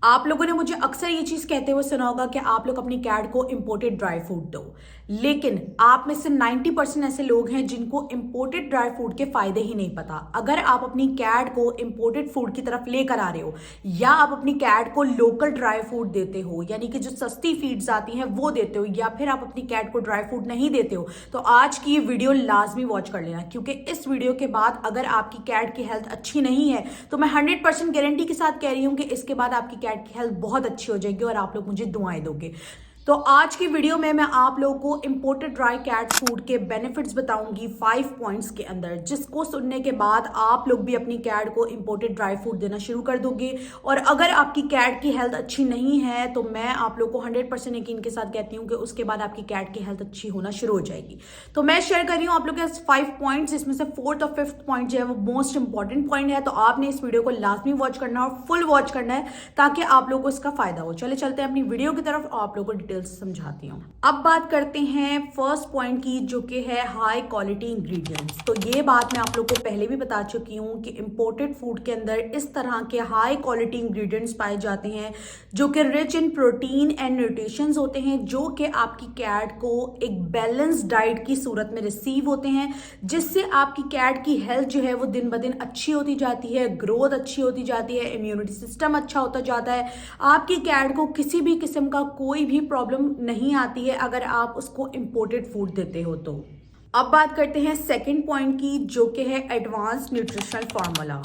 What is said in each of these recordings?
आप लोगों ने मुझे अक्सर ये चीज कहते हुए सुना होगा कि आप लोग अपनी कैट को इंपोर्टेड ड्राई फ्रूट दो, लेकिन आप में से 90% ऐसे लोग हैं जिनको इंपोर्टेड ड्राई फ्रूट के फायदे ही नहीं पता। अगर आप अपनी कैट को इंपोर्टेड फूड की तरफ लेकर आ रहे हो या आप अपनी कैट को लोकल ड्राई फ्रूट देते हो, यानी कि जो सस्ती फीड्स आती हैं वो देते हो, या फिर आप अपनी कैट को ड्राई फ्रूट नहीं देते हो, तो आज की ये वीडियो लाजमी वॉच कर लेना, क्योंकि इस वीडियो के बाद अगर आपकी कैट की हेल्थ अच्छी नहीं है तो मैं 100% गारंटी के साथ कह रही हूं कि इसके बाद आपकी कैट की हेल्थ बहुत अच्छी हो जाएगी और आप लोग मुझे दुआएं दोगे। तो आज की वीडियो में मैं आप लोगों को इंपोर्टेड ड्राई कैट फूड के बेनिफिट्स बताऊंगी 5 पॉइंट्स के अंदर, जिसको सुनने के बाद आप लोग भी अपनी कैट को इंपोर्टेड ड्राई फूड देना शुरू कर दोगे। और अगर आपकी कैट की हेल्थ अच्छी नहीं है तो मैं आप लोग को 100% यकीन के साथ कहती हूँ कि उसके बाद आपकी कैट की हेल्थ अच्छी होना शुरू हो जाएगी। तो मैं शेयर कर रही हूँ आप लोग के 5 पॉइंट्स, इसमें से 4th और 5th पॉइंट जो है वो मोस्ट इंपॉर्टेंट पॉइंट है। तो आपने इस वीडियो को लाजमी वॉच करना और फुल वॉच करना है ताकि आप लोग को इसका फायदा हो। चलते हैं अपनी वीडियो की तरफ और आप लोग को डिटेल समझाती हूँ। अब बात करते हैं फर्स्ट पॉइंट की, जो कि है हाई क्वालिटी इंग्रेडिएंट्स। तो ये बात मैं आप लोग को पहले भी बता चुकी हूँ कि इंपोर्टेड फूड के अंदर इस तरह के हाई क्वालिटी इंग्रेडिएंट्स पाए जाते हैं जो कि rich in protein and nutritions होते हैं, जो कि आपकी कैट को एक बैलेंस डाइट की सूरत में रिसीव होते हैं, जिससे आपकी कैट की हेल्थ जो है वो दिन ब दिन अच्छी होती जाती है, ग्रोथ अच्छी होती जाती है, इम्यूनिटी सिस्टम अच्छा होता जाता है। आपकी कैट को किसी भी किस्म का कोई भी प्रॉब्लम नहीं आती है अगर आप उसको इंपोर्टेड फूड देते हो तो। अब बात करते हैं सेकंड पॉइंट की, जो कि है एडवांस न्यूट्रिशनल फार्मूला।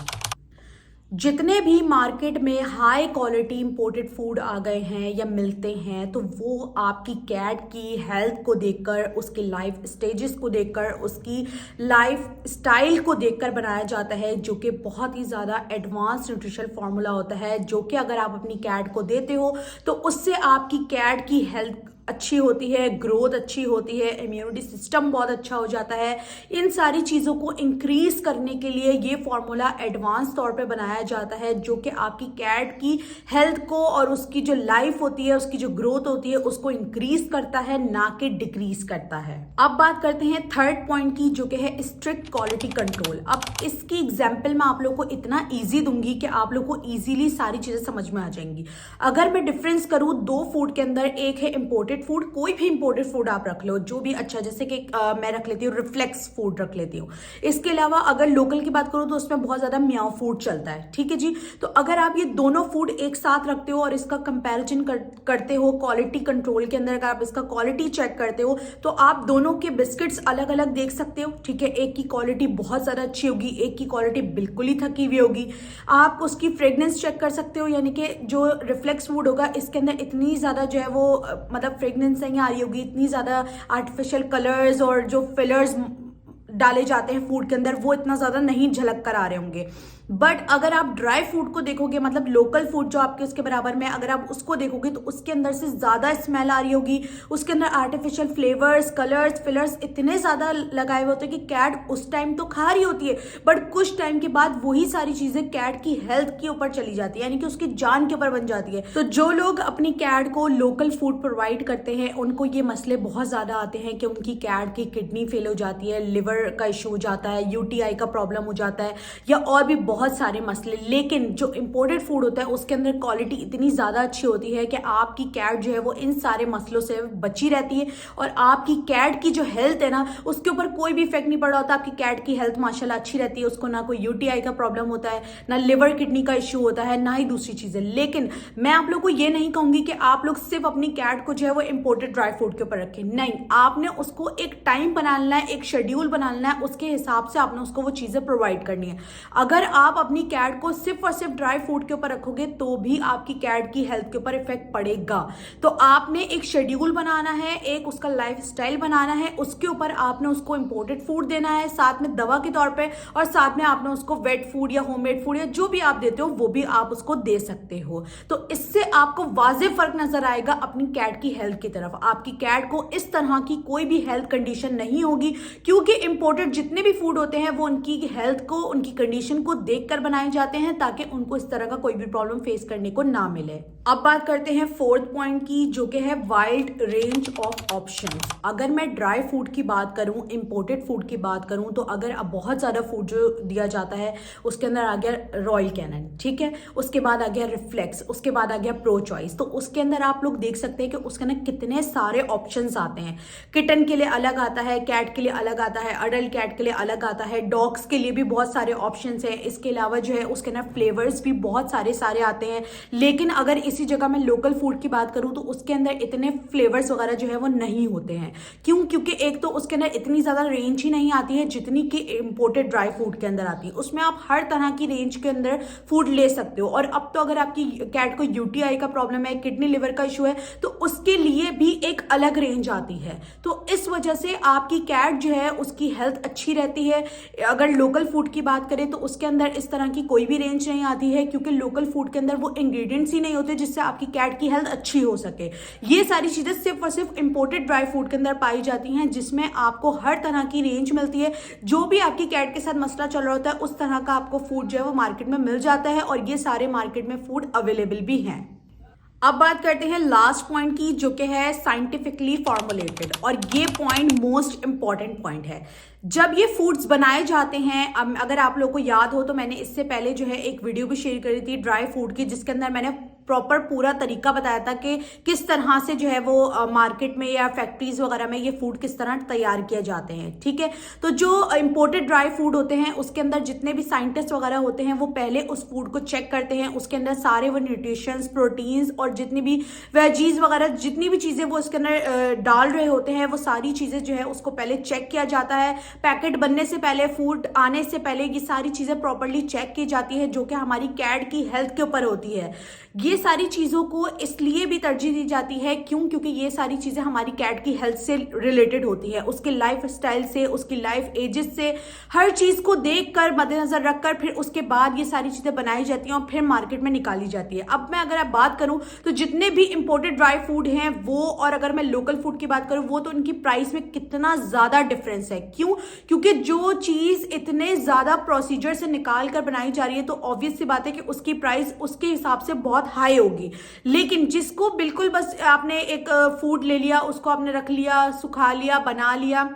जितने भी मार्केट में हाई क्वालिटी इंपोर्टेड फूड आ गए हैं या मिलते हैं, तो वो आपकी कैट की हेल्थ को देखकर, उसके लाइफ स्टेजेस को देखकर, उसकी लाइफ स्टाइल को देखकर बनाया जाता है, जो कि बहुत ही ज़्यादा एडवांस न्यूट्रिशनल फार्मूला होता है, जो कि अगर आप अपनी कैट को देते हो तो उससे आपकी कैट की हेल्थ अच्छी होती है, ग्रोथ अच्छी होती है, इम्यूनिटी सिस्टम बहुत अच्छा हो जाता है। इन सारी चीज़ों को इंक्रीज करने के लिए ये फॉर्मूला एडवांस तौर पे बनाया जाता है, जो कि आपकी कैट की हेल्थ को और उसकी जो लाइफ होती है, उसकी जो ग्रोथ होती है, उसको इंक्रीज करता है, ना कि डिक्रीज करता है। अब बात करते हैं थर्ड पॉइंट की, जो कि है स्ट्रिक्ट क्वालिटी कंट्रोल। अब इसकी एग्जाम्पल मैं आप लोग को इतना ईजी दूंगी कि आप लोग को ईजिली सारी चीज़ें समझ में आ जाएंगी। अगर मैं डिफरेंस करूँ दो फूड के अंदर, एक है इंपोर्टेड फूड, कोई भी इंपोर्टेड फूड आप रख लो जो भी अच्छा, जैसे कि मैं रख लेती हूँ रिफ्लेक्स फूड रख लेती हूँ। इसके अलावा अगर लोकल की बात करूँ तो उसमें बहुत ज्यादा म्याऊ फूड चलता है, ठीक है जी। तो अगर आप ये दोनों फूड एक साथ रखते हो और इसका कंपैरिजन करते हो क्वालिटी कंट्रोल के अंदर, अगर आप इसका क्वालिटी चेक करते हो तो आप दोनों के बिस्किट्स अलग अलग देख सकते हो, ठीक है। एक की क्वालिटी बहुत ज्यादा अच्छी होगी, एक की क्वालिटी बिल्कुल ही थकी हुई होगी। आप उसकी फ्रेग्रेंस चेक कर सकते हो, यानी कि जो रिफ्लेक्स फूड होगा इसके अंदर इतनी ज्यादा जो है वो मतलब फ्रेग्रेंस नहीं आ रही होगी, इतनी ज़्यादा आर्टिफिशियल कलर्स और जो फिलर्स डाले जाते हैं फूड के अंदर वो इतना ज़्यादा नहीं झलक कर आ रहे होंगे। बट अगर आप ड्राई फूड को देखोगे, मतलब लोकल फूड जो आपके उसके बराबर में, अगर आप उसको देखोगे तो उसके अंदर से ज़्यादा स्मेल आ रही होगी, उसके अंदर आर्टिफिशियल फ्लेवर्स, कलर्स, फिलर्स इतने ज़्यादा लगाए हुए होते हैं कि कैट उस टाइम तो खा रही होती है, बट कुछ टाइम के बाद वही सारी चीज़ें कैट की हेल्थ के ऊपर चली जाती है, यानी कि उसकी जान के ऊपर बन जाती है। तो जो लोग अपनी कैट को लोकल फूड प्रोवाइड करते हैं उनको ये मसले बहुत ज़्यादा आते हैं कि उनकी कैट की किडनी फेल हो जाती है, लिवर का इशू हो जाता है, यूटीआई का प्रॉब्लम हो जाता है, या और भी बहुत सारे मसले। लेकिन जो इंपोर्टेड फूड होता है उसके अंदर क्वालिटी इतनी ज़्यादा अच्छी होती है कि आपकी कैट जो है वो इन सारे मसलों से बची रहती है और आपकी कैट की जो हेल्थ है ना उसके ऊपर कोई भी इफेक्ट नहीं पड़ रहा होता। आपकी कैट की हेल्थ माशाल्लाह अच्छी रहती है, उसको ना कोई यूटीआई का प्रॉब्लम होता है, ना लिवर किडनी का इशू होता है, ना ही दूसरी चीज़ें। लेकिन मैं आप लोग को ये नहीं कहूँगी कि आप लोग सिर्फ अपनी कैट को जो है वो इंपोर्टेड ड्राई फूड के ऊपर रखें, नहीं। आपने उसको एक टाइम बनाना है, एक शेड्यूल बनाना है, उसके हिसाब से आपने उसको वो चीज़ें प्रोवाइड करनी है। अगर आप अपनी कैट को सिर्फ और सिर्फ ड्राई फूड के ऊपर रखोगे तो भी आपकी कैट की हेल्थ के ऊपर इफेक्ट पड़ेगा। तो आपने एक शेड्यूल बनाना है, एक उसका लाइफ स्टाइल बनाना है, उसके ऊपर आपने उसको इंपोर्टेड फूड देना है, साथ में दवा के तौर पे, और साथ में आपने उसको वेट फूड या होममेड फूड या जो भी आप देते हो वो भी आप उसको दे सकते हो। तो इससे आपको वाज़ेह फर्क नजर आएगा अपनी कैट की हेल्थ की तरफ। आपकी कैट को इस तरह की कोई भी हेल्थ कंडीशन नहीं होगी, क्योंकि इंपोर्टेड जितने भी फूड होते हैं वो उनकी हेल्थ को, उनकी कंडीशन को देखकर बनाए जाते हैं ताकि उनको इस तरह का कोई भी प्रॉब्लम फेस करने को ना मिले। अब बात करते हैं फोर्थ पॉइंट की, जो कि है वाइड रेंज ऑफ ऑप्शंस। अगर मैं ड्राई फूड की बात करूं, इंपोर्टेड फूड की बात करूं, तो अगर अब बहुत ज़्यादा फूड जो दिया जाता है उसके अंदर आ गया रॉयल कैनन, ठीक है, उसके बाद आ गया रिफ्लेक्स, उसके बाद आ गया प्रो चॉइस। तो उसके अंदर आप लोग देख सकते हैं कि उसके अंदर कितने सारे ऑप्शंस आते हैं। किटन के लिए अलग आता है, कैट के लिए अलग आता है, अडल्ट कैट के लिए अलग आता है, डॉग्स के लिए भी बहुत सारे ऑप्शंस हैं। इसके अलावा जो है उसके अंदर फ्लेवर्स भी बहुत सारे आते हैं। लेकिन अगर इसी जगह मैं लोकल फूड की बात करूं तो उसके अंदर इतने फ्लेवर्स वगैरह जो है वो नहीं होते हैं। क्यों? क्योंकि एक तो उसके अंदर इतनी ज़्यादा रेंज ही नहीं आती है जितनी कि इंपोर्टेड ड्राई फूड के अंदर आती है। उसमें आप हर तरह की रेंज के अंदर फूड ले सकते हो। और अब तो अगर आपकी कैट को यूटीआई का प्रॉब्लम है, किडनी लिवर का इशू है, तो उसके लिए भी एक अलग रेंज आती है। तो इस वजह से आपकी कैट जो है उसकी हेल्थ अच्छी रहती है। अगर लोकल फूड की बात करें तो उसके अंदर इस तरह की कोई भी रेंज नहीं आती है, क्योंकि लोकल फूड के अंदर वो इंग्रेडिएंट्स ही नहीं होते जिससे आपकी कैट की हेल्थ अच्छी हो सके। ये सारी चीजें सिर्फ और सिर्फ इंपोर्टेड ड्राई फूड के अंदर पाई जाती हैं, जिसमें आपको हर तरह की रेंज मिलती है। जो भी आपकी कैट के साथ मसला चल रहा होता है उस तरह का आपको फूड जो है वो मार्केट में मिल जाता है, और ये सारे मार्केट में फूड अवेलेबल भी हैं। अब बात करते हैं लास्ट पॉइंट की, जो कि है साइंटिफिकली फॉर्मुलेटेड, और ये पॉइंट मोस्ट इंपॉर्टेंट पॉइंट है। जब ये फूड्स बनाए जाते हैं, अगर आप लोगों को याद हो तो मैंने इससे पहले जो है एक वीडियो भी शेयर करी थी ड्राई फूड की, जिसके अंदर मैंने प्रॉपर पूरा तरीका बताया था कि किस तरह से जो है वो मार्केट में या फैक्ट्रीज वगैरह में ये फूड किस तरह तैयार किए जाते हैं, ठीक है। तो जो इंपोर्टेड ड्राई फूड होते हैं उसके अंदर जितने भी साइंटिस्ट वगैरह होते हैं वो पहले उस फूड को चेक करते हैं, उसके अंदर सारे वो न्यूट्रिशंस, प्रोटीन्स और जितनी भी वेजीज वगैरह जितनी भी चीज़ें वो उसके अंदर डाल रहे होते हैं, वो सारी चीज़ें जो है उसको पहले चेक किया जाता है। पैकेट बनने से पहले, फूड आने से पहले ये सारी चीज़ें प्रॉपरली चेक की जाती है, जो कि हमारी कैट की हेल्थ के ऊपर होती है। ये सारी चीज़ों को इसलिए भी तरजीह दी जाती है, क्यों? क्योंकि ये सारी चीज़ें हमारी कैट की हेल्थ से रिलेटेड होती है, उसके लाइफ स्टाइल से, उसकी लाइफ एजेस से, हर चीज़ को देखकर, मद्देनजर रखकर फिर उसके बाद ये सारी चीज़ें बनाई जाती हैं और फिर मार्केट में निकाली जाती है। अब मैं अगर आप बात करूं तो जितने भी इंपोर्टेड ड्राई फूड हैं वो, और अगर मैं लोकल फूड की बात करूं वो, तो उनकी प्राइस में कितना ज़्यादा डिफरेंस है। क्यों? क्योंकि जो चीज़ इतने ज़्यादा प्रोसीजर से निकाल कर बनाई जा रही है तो ऑब्वियस सी बात है कि उसकी प्राइस उसके हिसाब से बहुत हाई होगी। लेकिन जिसको बिल्कुल बस आपने एक फूड ले लिया, उसको आपने रख लिया, सुखा लिया, बना लिया,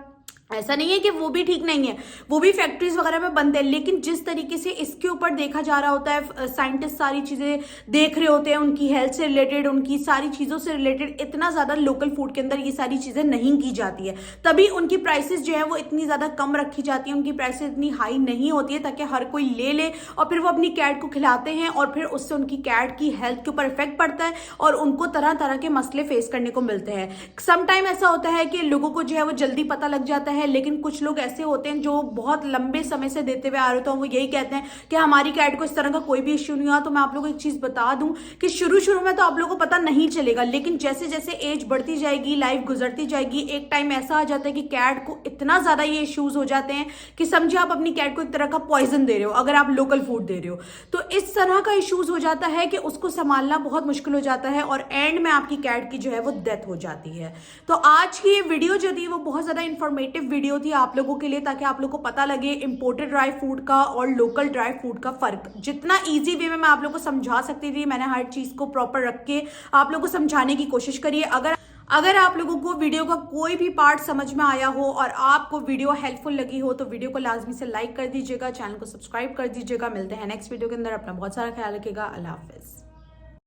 ऐसा नहीं है कि वो भी ठीक नहीं है, वो भी फैक्ट्रीज वगैरह में बनते हैं। लेकिन जिस तरीके से इसके ऊपर देखा जा रहा होता है, साइंटिस्ट सारी चीज़ें देख रहे होते हैं, उनकी हेल्थ से रिलेटेड, उनकी सारी चीज़ों से रिलेटेड, इतना ज़्यादा लोकल फूड के अंदर ये सारी चीज़ें नहीं की जाती है। तभी उनकी प्राइसेस जो है वो इतनी ज़्यादा कम रखी जाती है, उनकी प्राइसेस इतनी हाई नहीं होती है ताकि हर कोई ले ले, और फिर वो अपनी कैट को खिलाते हैं और फिर उससे उनकी कैट की हेल्थ के ऊपर इफेक्ट पड़ता है और उनको तरह तरह के मसले फेस करने को मिलते हैं। समटाइम ऐसा होता है कि लोगों को जो है वो जल्दी पता लग जाता है, लेकिन कुछ लोग ऐसे होते हैं जो बहुत लंबे समय से देते हुए आ रहे होते हैं, वो यही कहते हैं कि हमारी कैट को इस तरह का कोई भी इश्यू नहीं हुआ। तो मैं आप लोगों को एक चीज बता दूं कि शुरू में तो आप लोगों को पता नहीं चलेगा, लेकिन जैसे जैसे एज बढ़ती जाएगी, लाइफ गुजरती जाएगी, एक टाइम ऐसा आ जाता है कि कैट को इतना ज्यादा ये इश्यूज हो जाते हैं कि समझे आप अपनी कैट को एक तरह का पॉइजन दे रहे हो अगर आप लोकल फूड दे रहे हो। तो इस तरह का इश्यूज हो जाता है कि उसको संभालना बहुत मुश्किल हो जाता है और एंड में आपकी कैट की जो है वो डेथ हो जाती है। तो आज की ये वीडियो जो थी वो बहुत ज्यादा इंफॉर्मेटिव वीडियो थी आप लोगों के लिए, ताकि आप लोगों को पता लगे इंपोर्टेड ड्राई फूड का और लोकल ड्राई फूड का फर्क। जितना इजी वे में मैं आप लोगों को समझा सकती थी, मैंने हर चीज को प्रॉपर रख के आप लोगों को समझाने की कोशिश करी है। अगर आप लोगों को वीडियो का कोई भी पार्ट समझ में आया हो और आपको वीडियो हेल्पफुल लगी हो तो वीडियो को लाजमी से लाइक कर दीजिएगा, चैनल को सब्सक्राइब कर दीजिएगा। मिलते हैं नेक्स्ट वीडियो के अंदर। अपना बहुत सारा ख्याल रखिएगा। अल्लाह हाफिज।